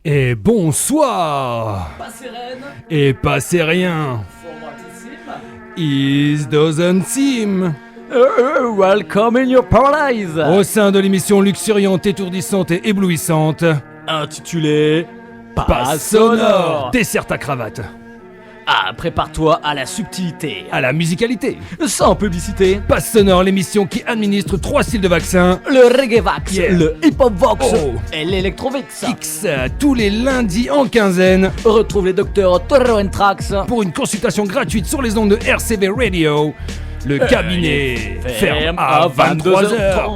Et bonsoir. Pas sereine. Et passez rien. Formatissime. Is doesn't seem. Welcome in your paradise. Au sein de l'émission luxuriante, étourdissante et éblouissante, Intitulé Passe sonore. Desserre ta cravate. Ah, prépare-toi à la subtilité. À la musicalité. Sans publicité. Passe sonore, l'émission qui administre 3 styles de vaccin. Le reggae vax, Yeah. le hip-hop vox Oh. et l'électrovix. X tous les lundis en quinzaine Retrouve les docteurs Toro Trax. pour une consultation gratuite sur les ondes de RCV Radio. Le cabinet ferme à 23h.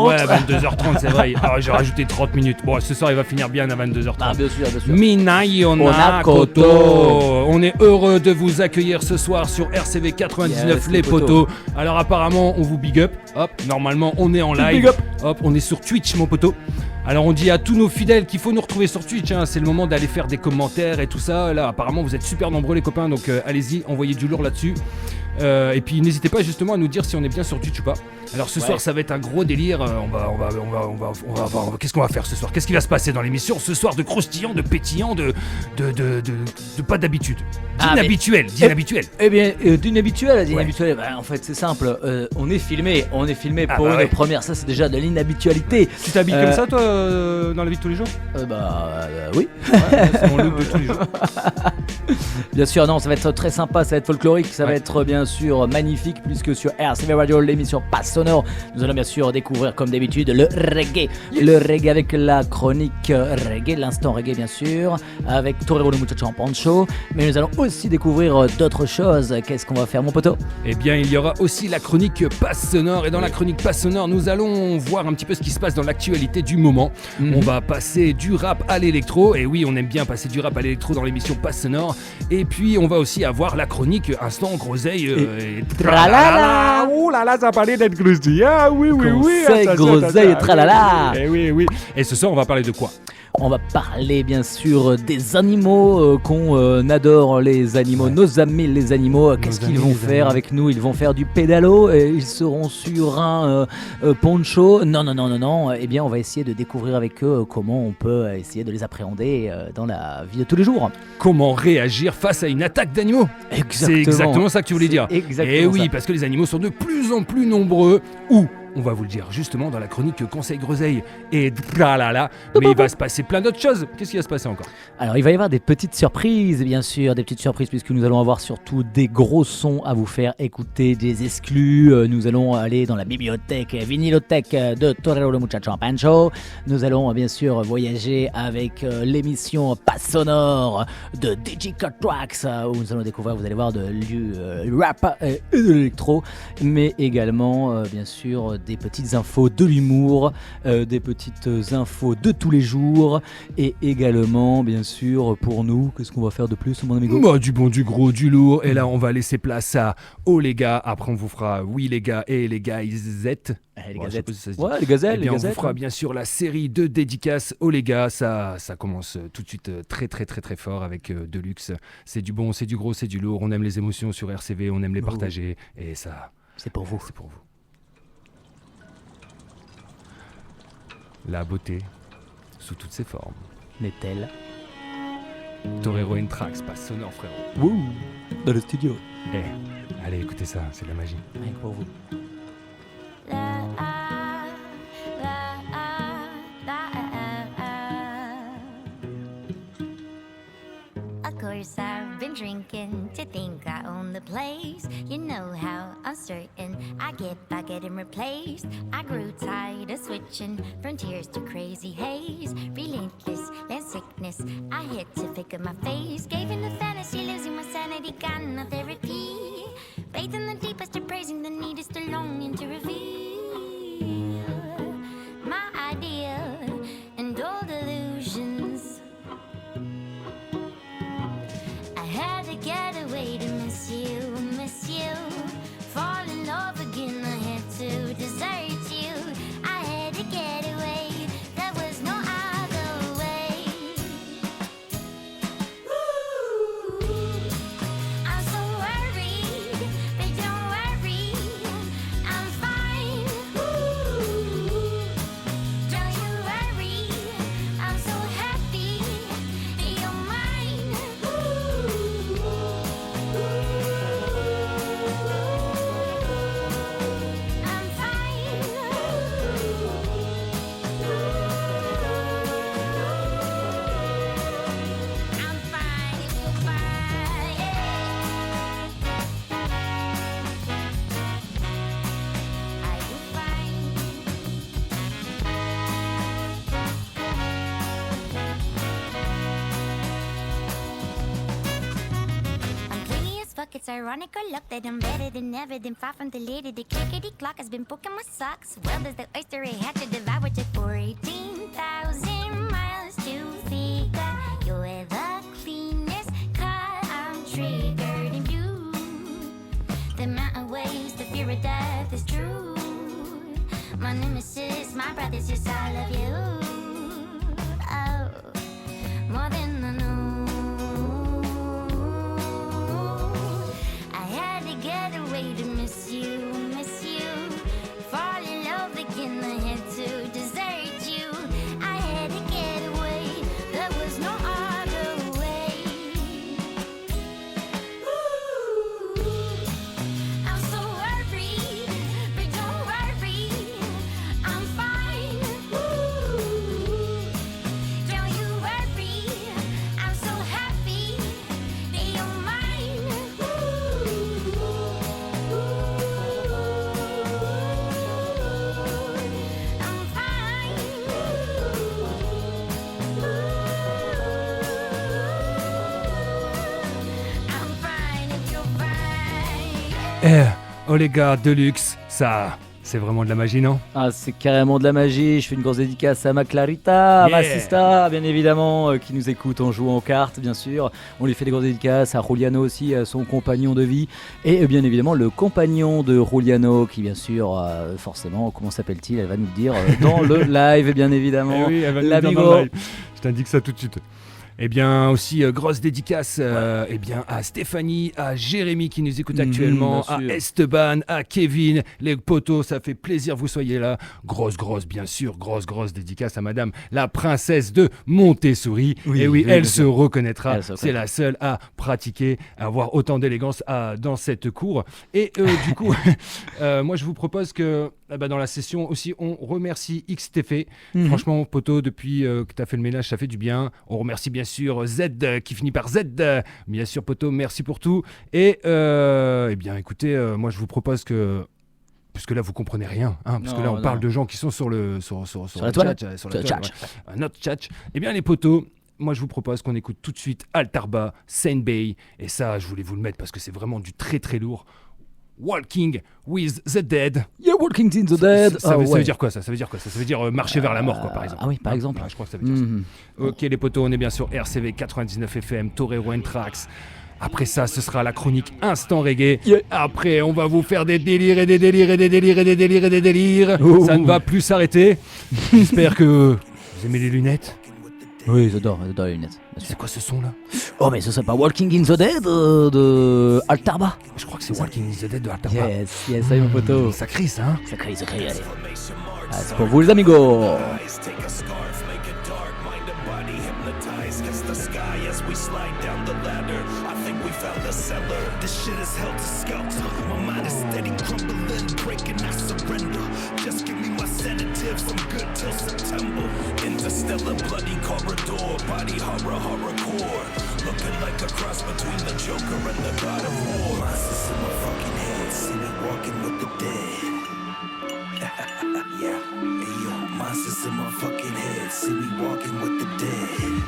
Ouais, 22h30, c'est vrai. Ah, j'ai rajouté 30 minutes. Bon, ce soir, il va finir bien à 22h30. Ah, bien sûr, bien sûr. Minayona Koto. Koto. On est heureux de vous accueillir ce soir sur RCV 99 Yes, les les potos. Alors apparemment on vous big up. Hop, normalement on est en live. Big up. Hop, on est sur Twitch mon poteau. Alors on dit à tous nos fidèles qu'il faut nous retrouver sur Twitch, hein. C'est le moment d'aller faire des commentaires et tout ça. Là apparemment vous êtes super nombreux les copains, donc allez-y, envoyez du lourd là-dessus. Et puis n'hésitez pas justement à nous dire si on est bien sur Twitch ou pas. Alors ce soir ça va être un gros délire. Qu'est-ce qu'on va faire ce soir? Qu'est-ce qui va se passer dans l'émission ce soir de croustillant, de pétillant, de pas d'habitude, d'inhabituel. Eh bien, d'inhabituel, bah, en fait c'est simple, on est filmé pour une première, ça c'est déjà de l'inhabitualité. Tu t'habilles comme ça toi dans la vie de tous les jours? Oui. Ouais, c'est mon look de tous les jours. Bien sûr, non, ça va être très sympa, ça va être folklorique, ça va être bien sûr magnifique, puisque sur RCV Radio, l'émission Passe Sonore, nous allons bien sûr découvrir comme d'habitude le reggae. Le reggae avec la chronique reggae, l'instant reggae bien sûr, avec Torero le Muchacho en Pancho, mais nous allons aussi découvrir d'autres choses. Qu'est-ce qu'on va faire mon poteau? Eh bien, il y aura aussi la chronique Passe Sonore. Et dans la chronique Passe Sonore, nous allons voir un petit peu ce qui se passe dans l'actualité du moment. On va passer du rap à l'électro. Et oui, on aime bien passer du rap à l'électro dans l'émission Passe Sonore. Et puis, on va aussi avoir la chronique Instant Groseille. Et tralala. Ouh là là, ça parlait d'être croustillant. Oui. Conseil, Attention, groseille et tralala. Eh oui. Et ce soir, on va parler de quoi? On va parler bien sûr des animaux qu'on adore, les animaux, nos amis les animaux. Qu'est-ce qu'ils vont faire avec nous? Ils vont faire du pédalo et ils seront sur un poncho. Non. Eh bien, on va essayer de découvrir avec eux comment on peut essayer de les appréhender dans la vie de tous les jours. Comment réagir face à une attaque d'animaux? C'est exactement ça que tu voulais dire. Et oui, parce que les animaux sont de plus en plus nombreux. On va vous le dire justement dans la chronique Conseil Groseille et tralala. Mais il va se passer plein d'autres choses. Qu'est-ce qui va se passer encore? Alors il va y avoir des petites surprises, bien sûr, puisque nous allons avoir surtout des gros sons à vous faire écouter, des exclus. Nous allons aller dans la bibliothèque, vinylothèque de Torero le Muchacho en Pancho. Nous allons bien sûr voyager avec l'émission Passe Sonore de DJ Cut Tracks, où nous allons découvrir, vous allez voir, du rap et de l'électro, mais également bien sûr des petites infos de l'humour, des petites infos de tous les jours, et également bien sûr pour nous, qu'est-ce qu'on va faire de plus mon amigo? Bah, du bon, du gros, du lourd. Et là on va laisser place à Oh les gars. Après on vous fera Oui les gars et les gars ils êtes. Les Ouais, gazettes. je sais pas si ça se dit. Ouais, les gazelles, Eh bien, les gazettes. on vous fera bien sûr la série de dédicaces Oh les gars. Ça commence tout de suite très fort avec Deluxe. C'est du bon, c'est du gros, c'est du lourd. On aime les émotions sur RCV, on aime les partager. Et ça, C'est pour vous. c'est pour vous. La beauté, sous toutes ses formes. N'est-elle Torero and Trax, Passe Sonore, frérot. Wouh, dans le studio. Allez, écoutez ça, c'est de la magie. Rien que pour vous. Of course, I've been drinking to think I own the place. You know how I'm certain I get by getting replaced. I grew tired of switching from tears to crazy haze. Relentless land sickness, I had to pick up my face. Gave in the fantasy, losing my sanity, got no therapy. Faith in the deepest of praising the needest, a longing to reveal my ideal and all delusions. I had to get away to miss you. Fall in love again, I had to desert you. I had to get away, there was no other way. I'm so worried, but don't worry. It's ironic or luck that I'm better than ever, than far from deleted. The clickety clock has been booking my socks. Well, there's the oyster I had to devour. Took 14,000 miles to figure you're the cleanest car. I'm triggered in you. The mountain waves, the fear of death is true. My nemesis, my brothers, just all of you. Oh, more than I know. I had to get away to miss you, miss you. Fall in love again, I had to desert you. I had to get away, there was no other way. I'm so worried, but don't worry, I'm fine. Don't you worry, I'm so happy that you're mine. I'm fine. I'm fine if you're fine. Oh les gars, Deluxe, ça, c'est vraiment de la magie, non? Ah, c'est carrément de la magie. Je fais une grosse dédicace à ma Clarita, à ma Yeah. Sista, bien évidemment, qui nous écoute en jouant aux cartes, bien sûr. On lui fait des grosses dédicaces à Juliano aussi, à son compagnon de vie. Et bien évidemment, le compagnon de Juliano, qui bien sûr, forcément, comment s'appelle-t-il? Elle va nous le dire dans le live, bien évidemment. Eh oui, elle va nous le dire L'amigo. dans le live. Je t'indique ça tout de suite. Eh bien, aussi, grosse dédicace eh bien, à Stéphanie, à Jérémy qui nous écoute actuellement, bien à sûr. Esteban, à Kevin, les potos, ça fait plaisir que vous soyez là. Grosse, bien sûr, grosse dédicace à madame la princesse de Montessori. Oui, Et oui, oui, elle bien se sûr. reconnaîtra. Elle se C'est la seule à pratiquer, à avoir autant d'élégance dans cette cour. Et du coup, moi, je vous propose que dans la session aussi, on remercie XTF. Franchement, poto, depuis que tu as fait le ménage, ça fait du bien. On remercie bien sûr Z qui finit par Z. Bien sûr, poto, merci pour tout. Et eh bien, écoutez, moi je vous propose que. Puisque là, vous comprenez rien, hein, parce que là, on parle de gens qui sont sur le la toilette. chat, sur la toilette, ouais. Notre chat. Eh bien, les potos, moi, je vous propose qu'on écoute tout de suite Altarba, Saint Bay. Et ça, je voulais vous le mettre parce que c'est vraiment du très lourd. Walking with the Dead. Yeah, Walking in the Dead. Ça veut ouais. dire quoi ça? Ça veut dire quoi ça? Ça veut dire marcher vers la mort, quoi, par exemple. Ah oui, par exemple. Ouais, je crois que ça veut dire ça. Ok, les potos, on est bien sur RCV 99 FM, Torero and Trax. Après ça, ce sera la chronique Instant Reggae. Yeah. Après, on va vous faire des délires et des délires et des délires et des délires et des délires. Oh. Ça ne va plus s'arrêter. J'espère que vous aimez les lunettes. Oui, j'adore les lunettes. bien sûr. C'est quoi ce son là? Oh, mais ce serait pas Walking in the Dead de Altarba? Je crois que c'est Walking in the Dead de Altarba. Yes, ça y est, mon poteau. Ça crie ça, hein? Ça crie, allez. Ah, c'est pour vous, les amigos. Take a scarf, make it dark, mind and body hypnotized. Kiss the sky as we slide down the ladder. I think we found the cellar. This shit is hell to skelter. My mind is steady crumbling, breaking, I surrender. Just give me my sedatives, I'm good till September. Interstellar, bloody corridor, body horrorcore. Looking like a cross between the Joker and the God of War. Monsters in my fucking head, see me walking with the dead. Yeah, hey yo, monsters in my fucking head, see me walking with the dead.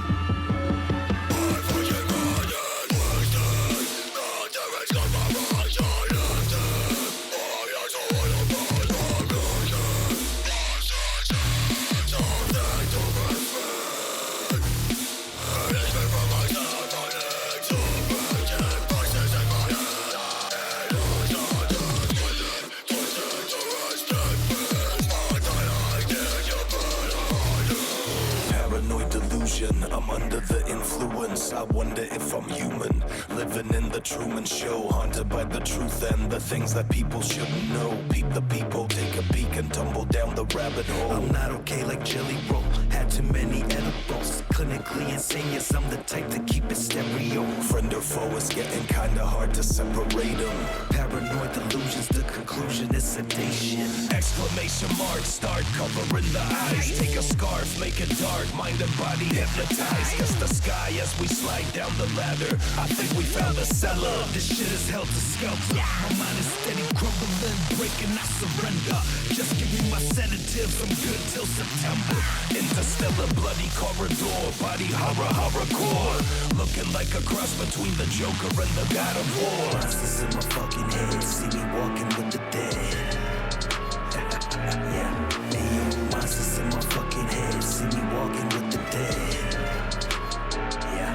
Paranoid delusion, I'm under the influence. I wonder if I'm human, living in the Truman Show, haunted by the truth and the things that people shouldn't know. Peep the people, take a peek and tumble down the rabbit hole. I'm not okay like Jelly Roll, had too many edibles. Clinically insane, yes, I'm the type to keep it stereo. Friend or foe is getting kinda hard to separate them. Paranoid delusions, the conclusion is sedation. Exclamation mark, start covering the eyes. Take a scarf, make it dark, mind and body hypnotized. Kiss the sky as we slide down the ladder. I think we found the cellar. This shit is hell to skelter. My mind is steady crumbling, breaking, I surrender. Just give me my sedatives, I'm good till September. Into still a bloody corridor, body horrorcore. Looking like a cross between the Joker and the God of War. Monsters in my fucking head, see me walking with the dead. Yeah, hey yo, monsters in my fucking head, see me walking with the dead. Yeah.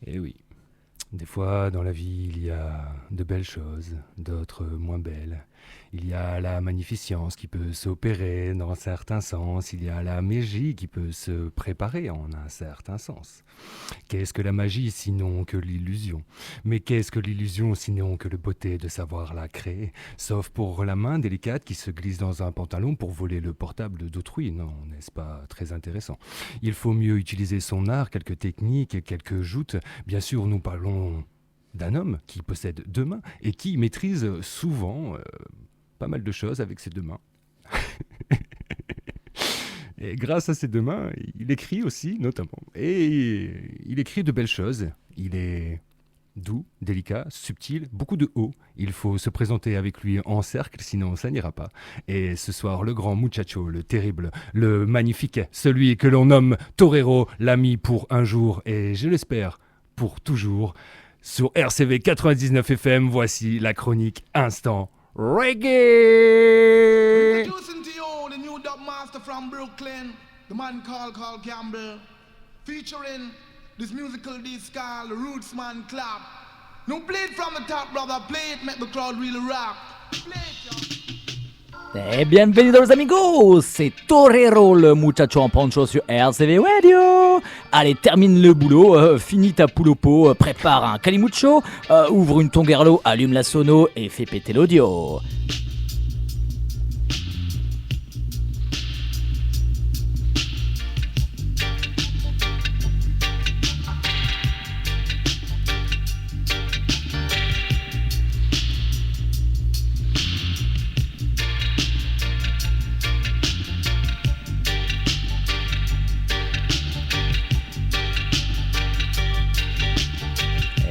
Eh oui, des fois dans la vie il y a de belles choses, d'autres moins belles. Il y a la magnificence qui peut s'opérer dans un certain sens, il y a la magie qui peut se préparer en un certain sens. Qu'est-ce que la magie sinon que l'illusion? Mais qu'est-ce que l'illusion sinon que le beauté de savoir la créer? Sauf pour la main délicate qui se glisse dans un pantalon pour voler le portable d'autrui, non, n'est-ce pas très intéressant? Il faut mieux utiliser son art, quelques techniques, quelques joutes. Bien sûr, nous parlons d'un homme qui possède deux mains et qui maîtrise souvent pas mal de choses avec ses deux mains. Et grâce à ses deux mains, il écrit aussi, notamment. Et il écrit de belles choses. Il est doux, délicat, subtil, beaucoup de haut. Il faut se présenter avec lui en cercle, sinon ça n'ira pas. Et ce soir, le grand muchacho, le terrible, le magnifique, celui que l'on nomme Torero, l'ami pour un jour, et je l'espère, pour toujours. Sur RCV 99 FM, voici la chronique Instant Reggae. Introducing to you the new dub master from Brooklyn, the man called Campbell, featuring this musical disc called Rootsman Club. No play it from the top, brother, play it, make the crowd really rock. Play it, yo. Et bienvenue los amigos, c'est Torero le muchacho en poncho sur RCV Radio. Allez, termine le boulot, finis ta poule au pot, prépare un calimucho, ouvre une tongerlo, allume la sono et fais péter l'audio.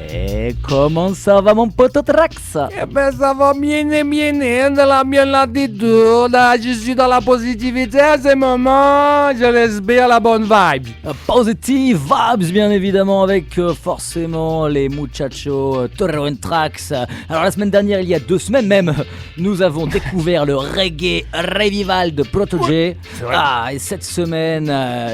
Et comment ça va mon pote Trax? Eh ben ça va bien, de la bien latitude, je suis dans la positivité à ce moment, je respire la bonne vibe. Positive vibes bien évidemment avec forcément les muchachos Torero and Trax. Alors la semaine dernière, il y a 2 semaines même, nous avons découvert le reggae revival de Protégé. Et cette semaine,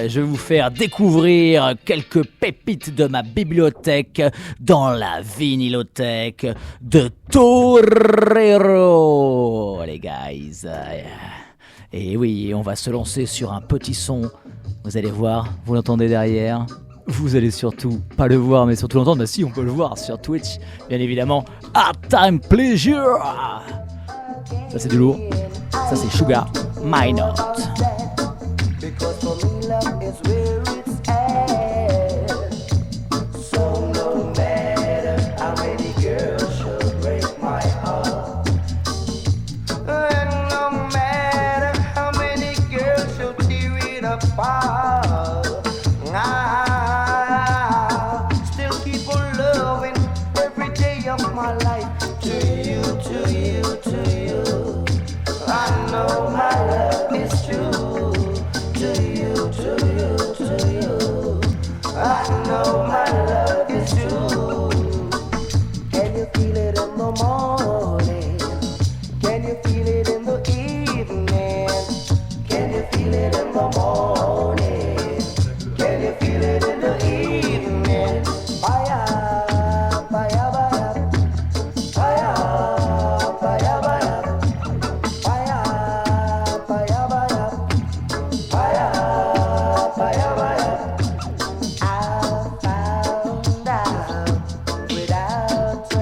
je vais vous faire découvrir quelques pépites de ma bibliothèque dans la vinylothèque de Torero, les guys. Et oui, on va se lancer sur un petit son. Vous allez voir, vous l'entendez derrière. Vous allez surtout pas le voir, mais surtout l'entendre. Bah si, on peut le voir sur Twitch, bien évidemment. Hard Time Pleasure. Ça c'est du lourd. Ça c'est Sugar Minot. Because for me love is where it's at. So no matter how many girls should break my heart, of my life. To you, to you, to you. I know my love is true. To you, to you, to you. I know my love is true. Can you feel it in the morning? Can you feel it in the evening? Can you feel it in the morning? Can you feel it in the evening? Fire, fire, fire. Fire, fire, fire. Fire, fire, fire. Fire, fire, fire. I found out without a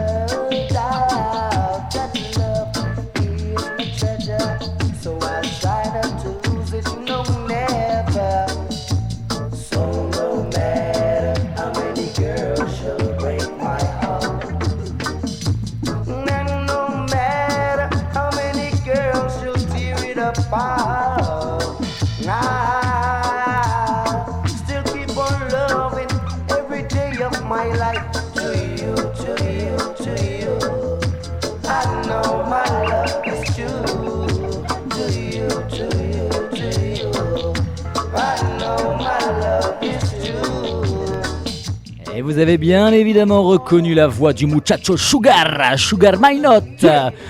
doubt that love is my treasure. So I try not to lose it, no, never. So no matter how many girls shall break my heart, and no matter how many girls shall tear it apart, I still keep on loving every day of my life. To you, to you, to you. I know my love is true. To you, to you, to you. I know my love is true. Et vous avez bien évidemment reconnu la voix du muchacho Sugar, Sugar My Note,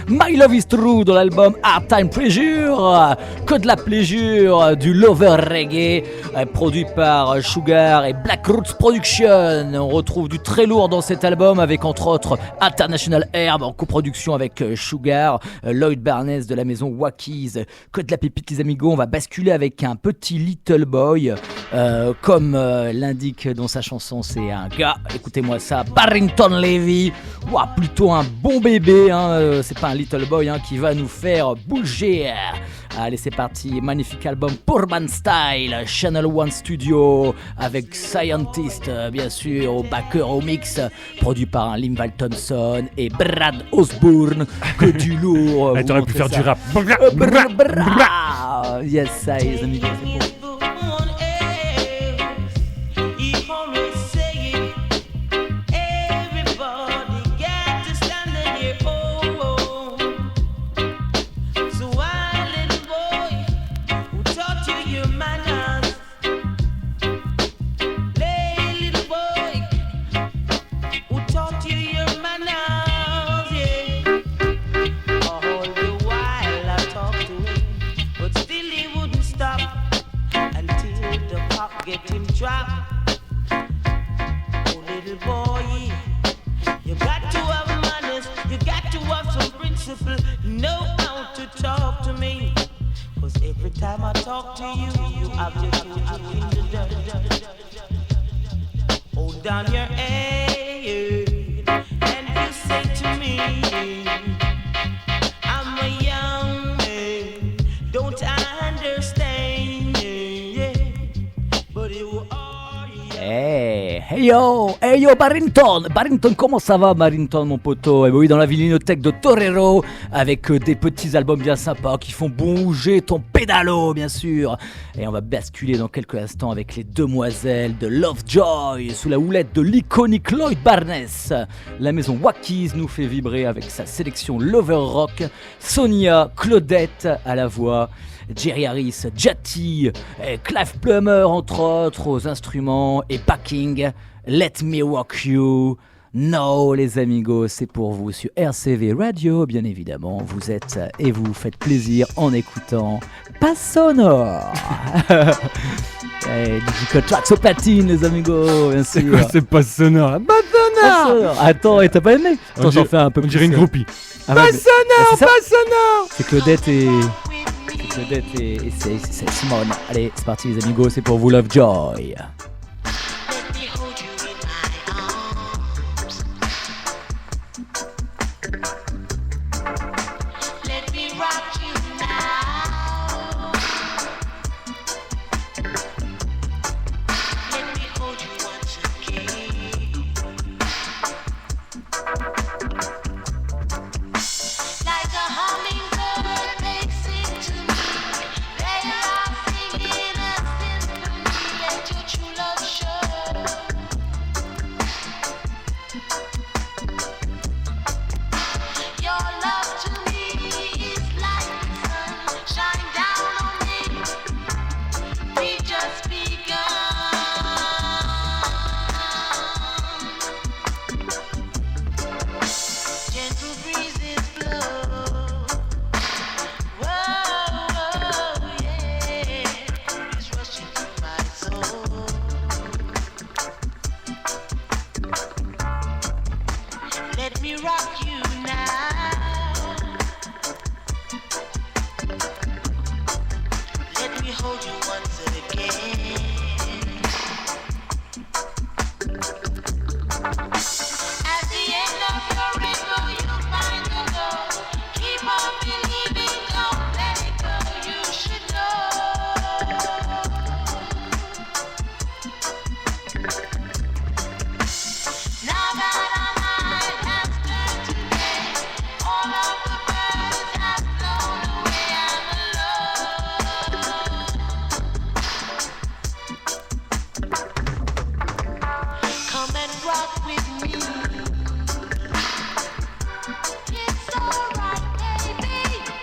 My Love Is True dans l'album Hard Time Pleasure, que de la pleasure, du lover reggae, produit par Sugar et Black Roots Production. On retrouve du très lourd dans cet album avec entre autres International Herb en coproduction avec Sugar, Lloyd Barnes de la maison Wackies, que de la pépite les amigos. On va basculer avec un petit Little Boy, comme l'indique dans sa chanson, c'est un gars, écoutez-moi ça, Barrington Levy, ouah, plutôt un bon bébé, hein, c'est pas un little boy hein, qui va nous faire bouger. Allez, c'est parti, magnifique album Poorman Style, Channel One Studio, avec Scientist, bien sûr, au backer, au mix, produit par Linval Thompson et Brad Osborne, que du lourd. T'aurais pu faire du rap. Yes, ça les amis, c'est bon. Time I talk to you, I've just put you in the dirt. Hold down your head and you say to me, I'm a young man, don't I understand? But you are Hey yo Barrington, comment ça va Barrington mon poteau? Et oui, dans la Villinothèque de Torero, avec des petits albums bien sympas qui font bouger ton pédalo bien sûr. Et on va basculer dans quelques instants avec les demoiselles de Lovejoy sous la houlette de l'iconique Lloyd Barnes. La maison Wackies nous fait vibrer avec sa sélection Lover Rock, Sonia, Claudette à la voix, Jerry Harris, Jati, Clive Plummer entre autres aux instruments et backing. Let me rock you. No les amigos, c'est pour vous sur RCV Radio, bien évidemment. Vous êtes et vous faites plaisir en écoutant Pas Sonore. Digital Tracks au platine les amigos, bien sûr. C'est quoi c'est Pas Sonore? Pas Sonore. Attends, et t'as pas aimé? Attends, j'en fais un peu on plus. dirait une groupie. Ah, Pas ouais, Sonore, c'est ça. Pas Sonore. C'est Claudette et c'est Simone. Allez, c'est parti les amigos, c'est pour vous Lovejoy. Let me hold you in my arms. Let me rock you now. Let me hold you once again. Like a hummingbird makes it to me. They are singing a symphony. Let your true love me rock you now. Let me hold you once again. At the end of your rainbow, you'll find the goal. Keep on believing, don't let it go. You should know. Now that our night has turned to day, all of the birds have flown away. I'm alone. Come and rock with me. It's alright, baby.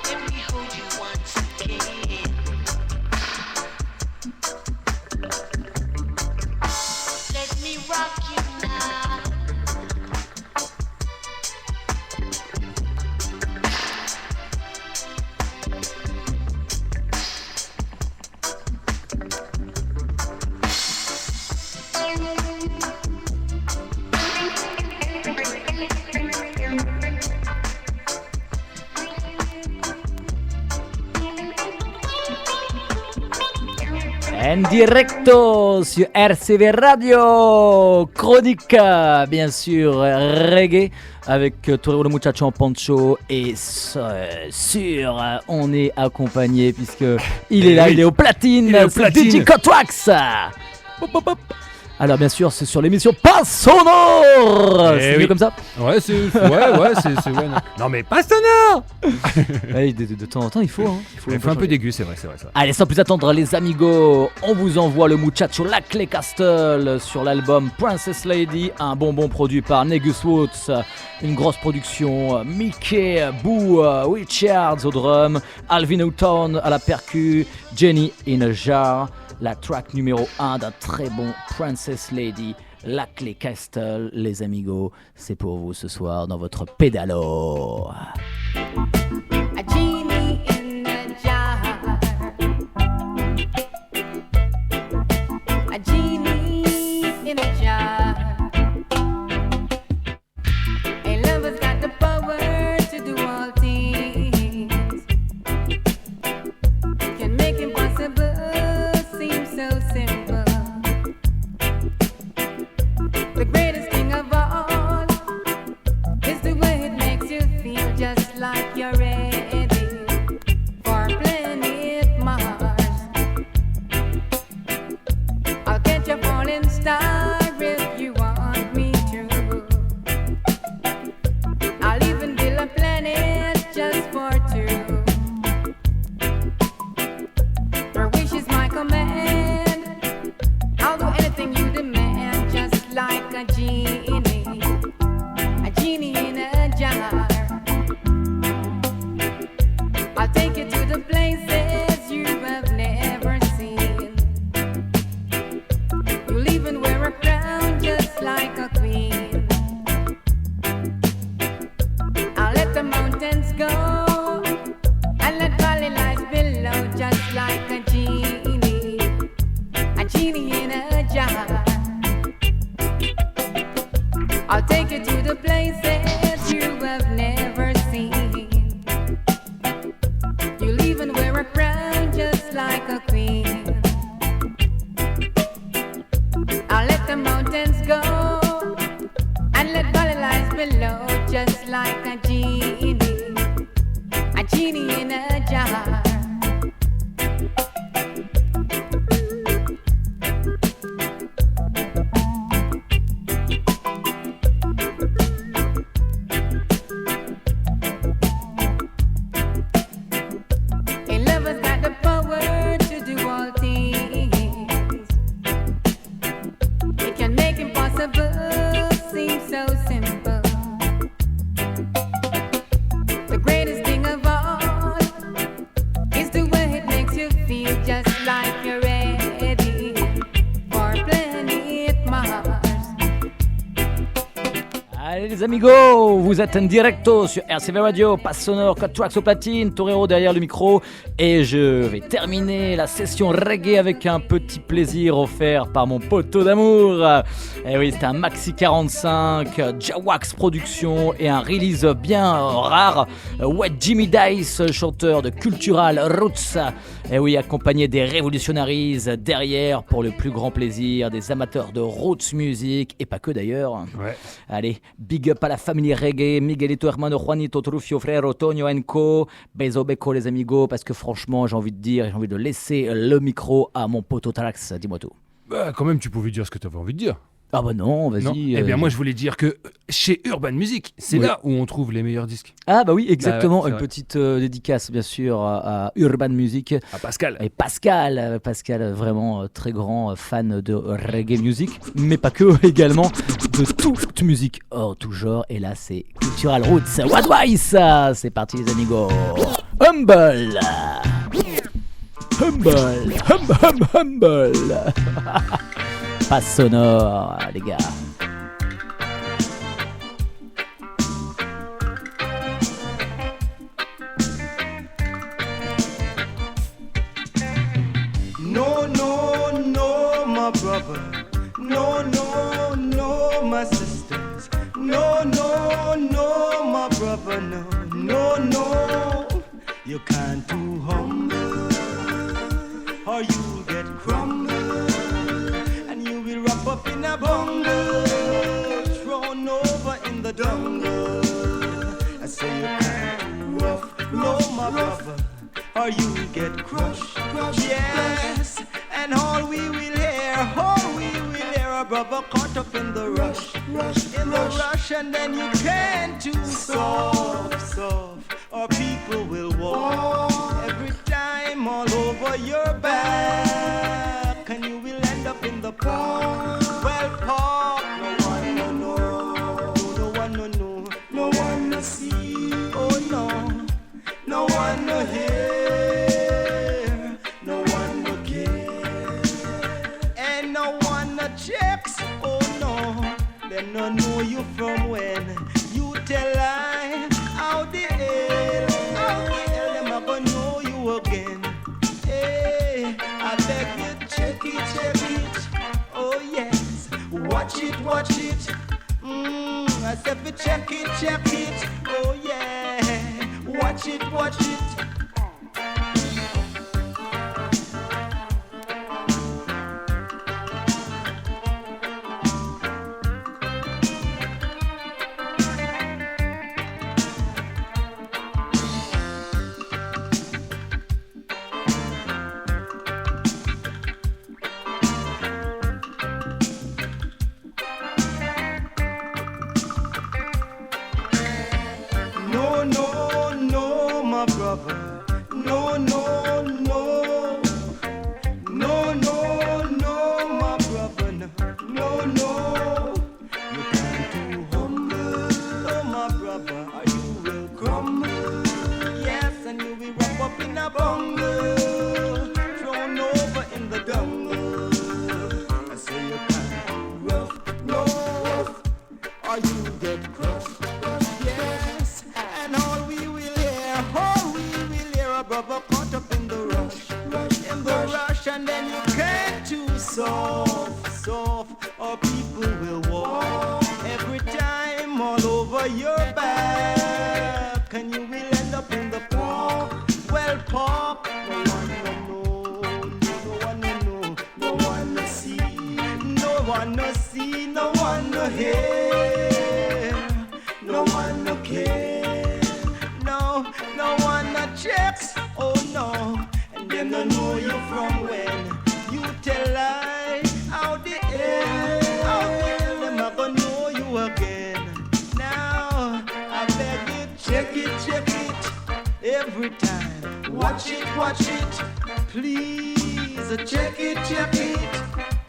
Let me hold you once again. Let me rock you now. En directo sur RCV Radio, chronique bien sûr reggae avec Torero le Muchacho en poncho et sûr on est accompagné puisque il est là, oui. il est au platine, Il est au c'est platine. DJ Cotwax. Hop, hop, hop. Alors bien sûr c'est sur l'émission Pas Sonore, c'est oui. mieux comme ça. Ouais, c'est ouais, non mais pas sonore. Ouais, de temps en temps il faut hein. Il faut un peu d'aigu, c'est vrai ça. Allez, sans plus attendre les amigos, on vous envoie le Muchacho Laclé Castle sur l'album Princess Lady, un bonbon produit par Negus Woods, une grosse production, Mickey Boo Richards au drum, Alvin Houghton à la percu, Jenny in a Jar, la track numéro 1 d'un très bon Princess Lady, Laclé Castle, les amigos, c'est pour vous ce soir dans votre pédalo. A genie in a jar. A genie in a jar. A lover's got the power to do all things. Can make impossible seem so simple. The greatest thing of all is the way it makes you feel just like you're ready for planet Mars. I'll catch a falling star if you want me to. I'll even build a planet just for two. Your wish is my command. I'll do anything you demand, just like a genie in a jar. I'll take you to the places you have never seen. You'll even wear a crown just like a queen. I'll let the mountains go and let valley lies below, just like a genie in a jar. I'll take you to the places you have never seen. You'll even wear a crown just like a queen. I'll let the mountains go and let valley lies below, just like a genie in a jar. A lover's got the power to do all things. It can make impossible seem so simple. The greatest thing of all is the way it makes you feel just like you're ready for planet Mars. Allez les amigos, vous êtes en directo sur RCV Radio, Passe Sonore, Code Tracks au platine, Torero derrière le micro Et je vais terminer la session reggae avec un petit plaisir offert par mon poteau d'amour. Et oui, c'est un Maxi 45, Jawax Production et un release bien rare, Wet Jimmy Dice, chanteur de Cultural Roots. Et oui, accompagné des Revolutionaries derrière pour le plus grand plaisir des amateurs de roots music et pas que d'ailleurs. Ouais. Allez, big up à la famille reggae, Miguelito, hermano, Juanito, Trufio, frère, Tonio, Enco, beso, beco les amigos, parce que franchement, j'ai envie de laisser le micro à mon poteau Trax, dis-moi tout. Bah, quand même, tu pouvais dire ce que tu avais envie de dire. Ah bah non, Non. vas-y. Eh bien, moi, je voulais dire que chez Urban Music, c'est Oui. là où on trouve les meilleurs disques. Ah bah oui, exactement, Bah ouais, c'est une vrai. petite dédicace bien sûr à Urban Music. À Pascal. Et Pascal, vraiment très grand fan de reggae music, mais pas que, également de toute musique hors tout genre. Et là, c'est Cultural Roots. What Wise, c'est parti les amigos. Humble, humble. Passe sonore, les gars. No, no, no, my brother. No, no, no, my sisters. No, no, no, my brother. No, no, no. You can't do humble, or you'll get crumbled, and you will wrap up in a bungle, thrown over in the jungle. I say you can't do rough, no, my brother, or you'll get crushed. Yes, and all we will hear, a brother caught up in the rush, and then you can't do soft, or people will walk every time all over your back, and you will end up in the park. Well, park, no one no know, no one no know, no one no see, oh no, no one no hear, no one no care, and no one no checks, oh no, them no know you from when you tell lie. How the hell them a gonna know you again? Hey, I beg you check it, oh yes, watch it, I said for check it, oh yeah, watch it. No, no, no, my brother. No, no, no. No, no, no, my brother. No, no. You can't do humble, oh, my brother, or you will crumble. Yes, and you will wrap up in a bungle, thrown over in the jungle. I say you can't do rough, no rough, or you get crushed. Yes, and all we will hear, a brother caught up in the rush, and then you can't too soft, or people will walk every time all over your back, and you will end up in the park. Well, park, no one no know, no one no know, no one no see, no one no see, no one no hear, no one no care, no one no checks, oh no, and them no know you from when you tell lie. How the hell them a gonna know you again? Now I beg you check it every time. Watch it, please check it.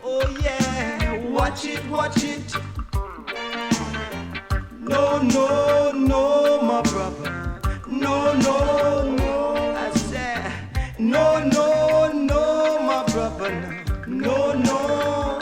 Oh yeah, watch it. No, no, no, my brother. No, no, no. I said, no, no, no, my brother. No, no.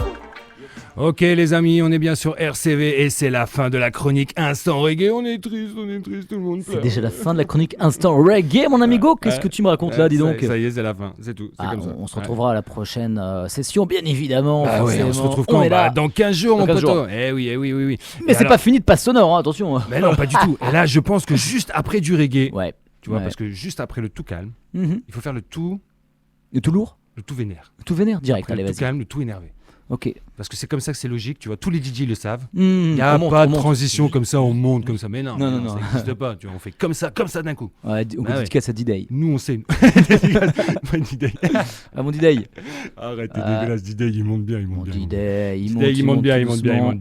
Ok les amis, on est bien sur RCV et c'est la fin de la chronique Instant Reggae. On est triste, tout le monde pleure. C'est déjà la fin de la chronique Instant Reggae, mon amigo. Qu'est-ce que tu me racontes là, dis donc? Ça y est, c'est la fin, c'est tout. C'est comme ça. On se retrouvera à la prochaine session, bien évidemment. Ah ouais, on se retrouve On quand est là. Dans 15 jours, Dans mon 15 poteau. jours. Eh oui. Mais Et c'est alors- pas fini de passe sonore, hein, attention. Mais non, pas du tout. Et là, je pense que juste après du reggae, Ouais. tu vois, Ouais. parce que juste après le tout calme, Mhm. il faut faire le tout Tout vénère. Tout vénère, direct. Après Allez, le tout vas-y. calme, le tout énervé. Ok. Parce que c'est comme ça que c'est logique, tu vois. Tous les DJ le savent. Il Il n'y a pas de transition comme ça, on monte comme ça. Mais non, Non, mais non. ça n'existe pas. Tu vois, on fait comme ça d'un coup. Ouais, on Bah ouais. dédicace à D-Day. Nous, on sait. Mon D-Day. À mon D-Day. Arrête, t'es dégueulasse. D-Day, il monte bien. Mon D-Day, il D-Day, il monte bien. tout doucement.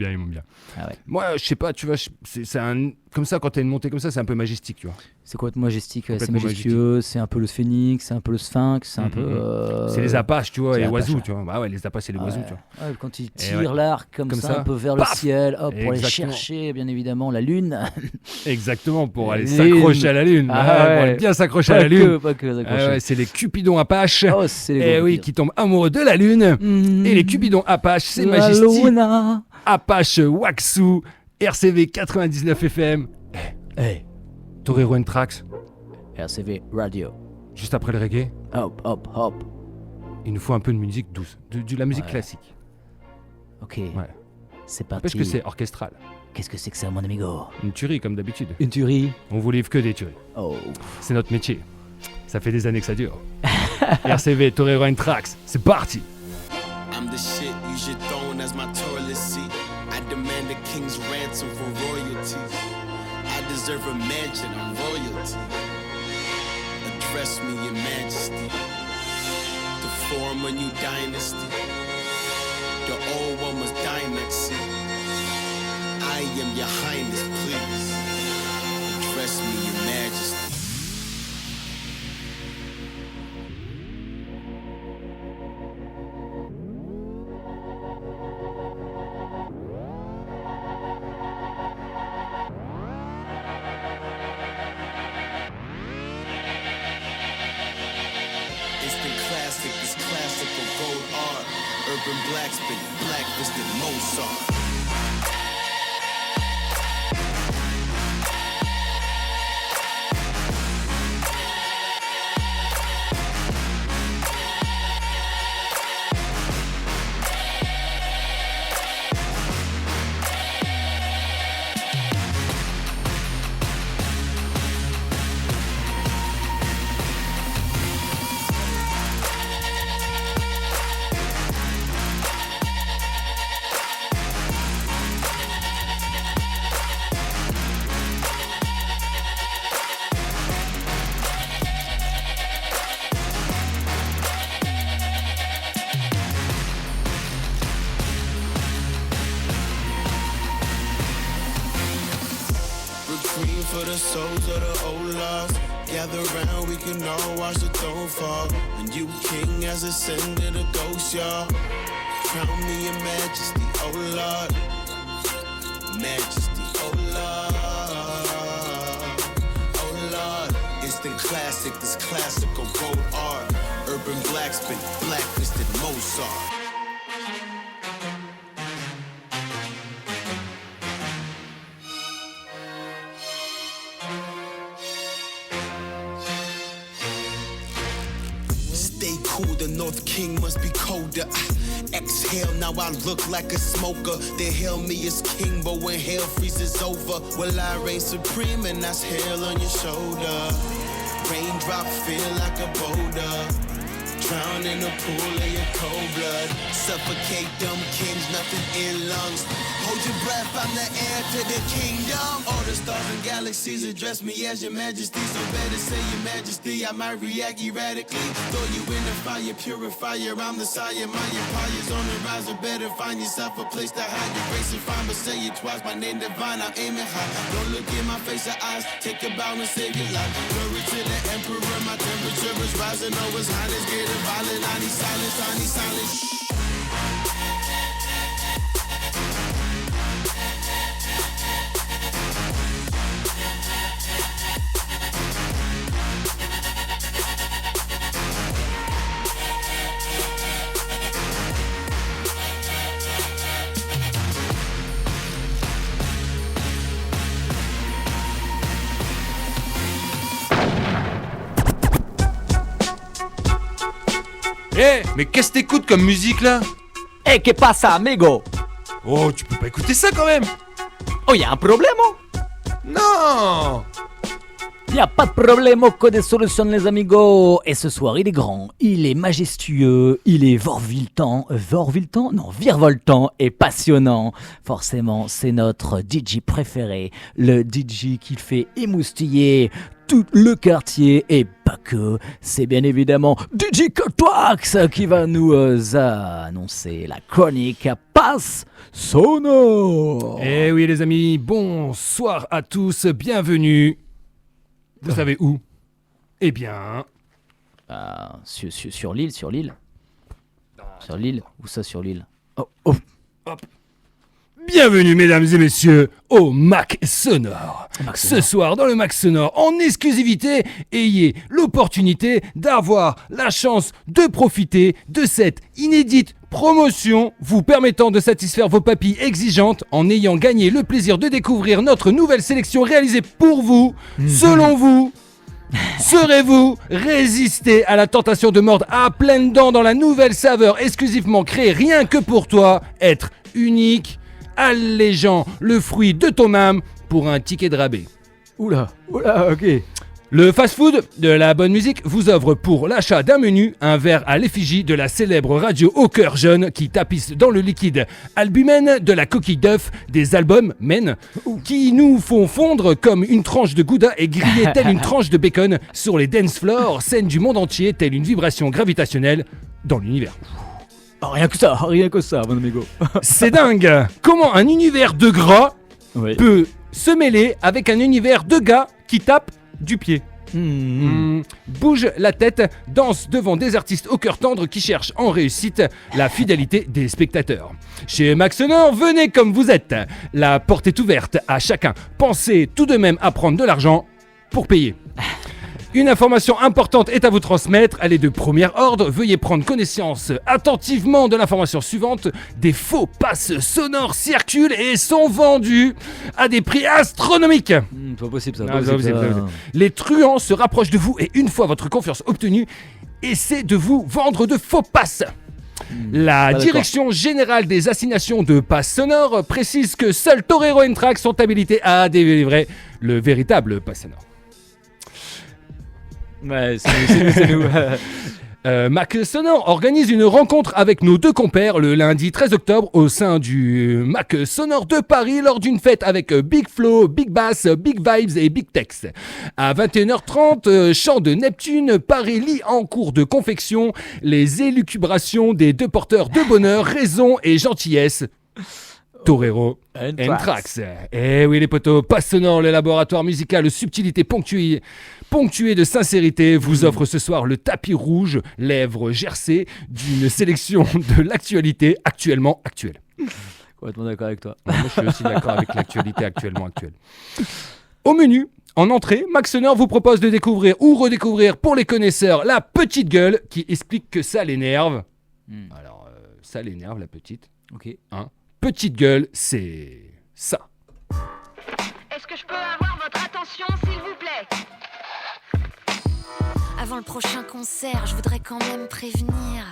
Ah ouais. Moi, je sais pas, tu vois, c'est un. Comme ça, quand t'as une montée comme ça, c'est un peu majestique, tu vois. C'est quoi de majestique? C'est Complètement majestueux, c'est un peu le phénix, c'est un peu le sphinx, c'est un peu. C'est les Apaches, tu vois, c'est et les oiseaux, Apaches, tu vois. Bah ouais, les Apaches et les oiseaux, tu vois. Ouais, quand ils Et tirent ouais. l'arc comme ça, un peu vers Paf le ciel, hop, pour aller Exactement. chercher, bien évidemment, la lune. Exactement, pour aller Lune. s'accrocher à la lune. Ah Ouais, ouais. pour aller bien s'accrocher à la lune. Pas que Ah s'accrocher. ouais, c'est les Cupidons Apaches. Oh, c'est les Et gros oui, dires. qui tombent amoureux de la lune. Mhm. Et les Cupidons Apaches, c'est La majestique. Luna. Apache Waxu, RCV 99 FM. Hey, Torero and Trax, RCV Radio. juste après le reggae, Hop, hop, hop. il nous faut un peu de musique douce, de la musique Ouais. classique. Ok. Ouais. C'est Parce parti. que c'est orchestral. Qu'est-ce que c'est que ça, mon amigo? Une tuerie comme d'habitude. Une tuerie. On vous livre que des tueries. Oh. C'est notre métier. Ça fait des années que ça dure. RCV, Torero and Trax, c'est parti. I'm the shit you should thrown as my toilet seat. I demand a king's ransom for royalty. I deserve a mansion of royalty. Address me, your majesty. To form a new dynasty. The old one was dynasty. I am your highness, please. Address me, your majesty. It's the classic, this classical gold art. Urban blacksmith, blacklisted Mozart. Reprieve for the souls of the old lost. Gather round, we can all watch the throne fall. And you king has ascended a ghost, y'all. Crown me in majesty, oh Lord. Majesty, oh Lord. Oh Lord. Instant classic, this classical gold art. Urban blacksmith, blacklisted Mozart. Stay cool, the North King must be colder. Exhale, now I look like a smoker. They hail me as king, but when hell freezes over, well, I reign supreme, and that's hell on your shoulder. Raindrop feel like a boulder. Drown in a pool of your cold blood. Suffocate them kings, nothing in lungs. Hold your breath, I'm the heir to the kingdom. All the stars and galaxies address me as your majesty. So better say your majesty, I might react erratically. Throw you in the fire, purifier, I'm the sire. My empire's on the rise, or better find yourself a place to hide. Your race is fine, but say it twice, my name divine, I'm aiming high. Don't look in my face or eyes, take a bow and save your life. Glory to the emperor, my temperature is rising. Oh, his highness getting violent, I need silence, I need silence. Mais qu'est-ce que t'écoutes comme musique là? Eh, que pasa, amigo? Oh, tu peux pas écouter ça quand même. Oh, y a un problème? Non. Y a pas de problème, que des solutions les amigos. Et ce soir, il est grand, il est majestueux, il est virevoltant, non, virevoltant et passionnant. Forcément, c'est notre DJ préféré, le DJ qui fait émoustiller tout le quartier et pas que. C'est bien évidemment DJ Cutwax qui va nous annoncer la chronique Passe Sonore. Eh oui les amis, bonsoir à tous, bienvenue. Vous savez où? Eh bien... Sur l'île. Sur l'île. Où ça sur l'île? Bienvenue mesdames et messieurs au Mac Sonore. Ce soir dans le Mac Sonore, en exclusivité, ayez l'opportunité d'avoir la chance de profiter de cette inédite promotion vous permettant de satisfaire vos papilles exigeantes en ayant gagné le plaisir de découvrir notre nouvelle sélection réalisée pour vous. Selon vous, saurez-vous résister à la tentation de mordre à pleines dents dans la nouvelle saveur exclusivement créée rien que pour toi, être unique, allégeant le fruit de ton âme pour un ticket de rabais. Oula, ok. Le fast-food de la bonne musique vous offre pour l'achat d'un menu un verre à l'effigie de la célèbre radio au cœur jaune qui tapisse dans le liquide albumène de la coquille d'œuf des albums Men qui nous font fondre comme une tranche de gouda et griller telle une tranche de bacon sur les dance floors, scène du monde entier telle une vibration gravitationnelle dans l'univers. Oh, rien que ça, mon amigo. C'est dingue. Comment un univers de gras peut se mêler avec un univers de gars qui tape du pied. Bouge la tête, danse devant des artistes au cœur tendre qui cherchent en réussite la fidélité des spectateurs. Chez Mac Sonore, venez comme vous êtes. La porte est ouverte à chacun. Pensez tout de même à prendre de l'argent pour payer. Une information importante est à vous transmettre, elle est de premier ordre, veuillez prendre connaissance attentivement de l'information suivante. Des faux passes sonores circulent et sont vendus à des prix astronomiques. C'est pas possible ça. Non, c'est pas possible. Les truands se rapprochent de vous et une fois votre confiance obtenue, essaient de vous vendre de faux passes. La direction générale des assignations de passes sonores précise que seuls Torero et Trax sont habilités à délivrer le véritable pass sonore. Ouais, c'est nous. Mac Sonore organise une rencontre avec nos deux compères le lundi 13 octobre au sein du Mac Sonore de Paris lors d'une fête avec Big Flow, Big Bass, Big Vibes et Big Tex. À 21h30, chant de Neptune, Paris lit en cours de confection les élucubrations des deux porteurs de bonheur, raison et gentillesse. Torero and Trax. Eh oui les potos, Passe Sonore, le laboratoire musical subtilité ponctuée de sincérité, vous offre ce soir le tapis rouge, lèvres gercées, d'une sélection de l'actualité actuellement actuelle. Complètement d'accord avec toi. Moi je suis aussi d'accord avec l'actualité actuellement actuelle. Au menu, en entrée, Mac Sonore vous propose de découvrir ou redécouvrir pour les connaisseurs la petite gueule qui explique que ça l'énerve. Alors, ça l'énerve la petite. Ok. Hein? Petite gueule, c'est ça. Est-ce que je peux avoir votre attention, s'il vous plaît? Avant le prochain concert, je voudrais quand même prévenir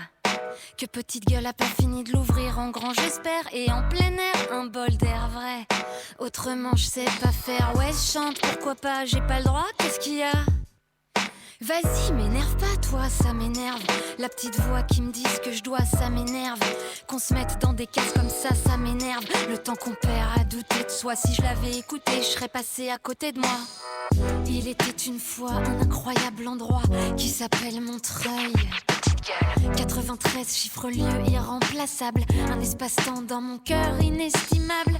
que Petite Gueule a pas fini de l'ouvrir en grand, j'espère, et en plein air, un bol d'air vrai. Autrement, je sais pas faire. Ouais, je chante, pourquoi pas, j'ai pas le droit, qu'est-ce qu'il y a? Vas-y, m'énerve pas, toi, ça m'énerve. La petite voix qui me dit ce que je dois, ça m'énerve. Qu'on se mette dans des cases comme ça m'énerve. Le temps qu'on perd à douter de soi. Si je l'avais écouté, je serais passé à côté de moi. Il était une fois un incroyable endroit qui s'appelle Montreuil. 93 chiffre lieu irremplaçable. Un espace-temps dans mon cœur inestimable.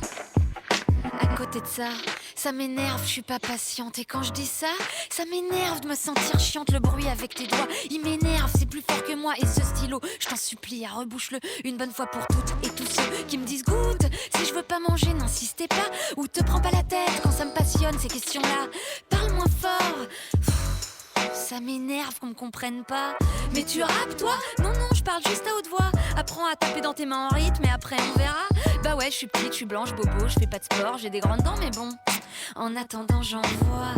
À côté de ça, ça m'énerve, je suis pas patiente. Et quand je dis ça m'énerve de me sentir chiante. Le bruit avec tes doigts, il m'énerve, c'est plus fort que moi. Et ce stylo, je t'en supplie, rebouche-le une bonne fois pour toutes. Et tous ceux qui me disent goûte, si je veux pas manger, n'insistez pas. Ou te prends pas la tête quand ça me passionne ces questions-là. Parle moins fort. Ça m'énerve qu'on me comprenne pas. Mais tu rappes toi? Non, je parle juste à haute voix. Apprends à taper dans tes mains en rythme et après on verra. Bah ouais, je suis petite, je suis blanche, bobo, je fais pas de sport, j'ai des grandes dents mais bon. En attendant j'en vois.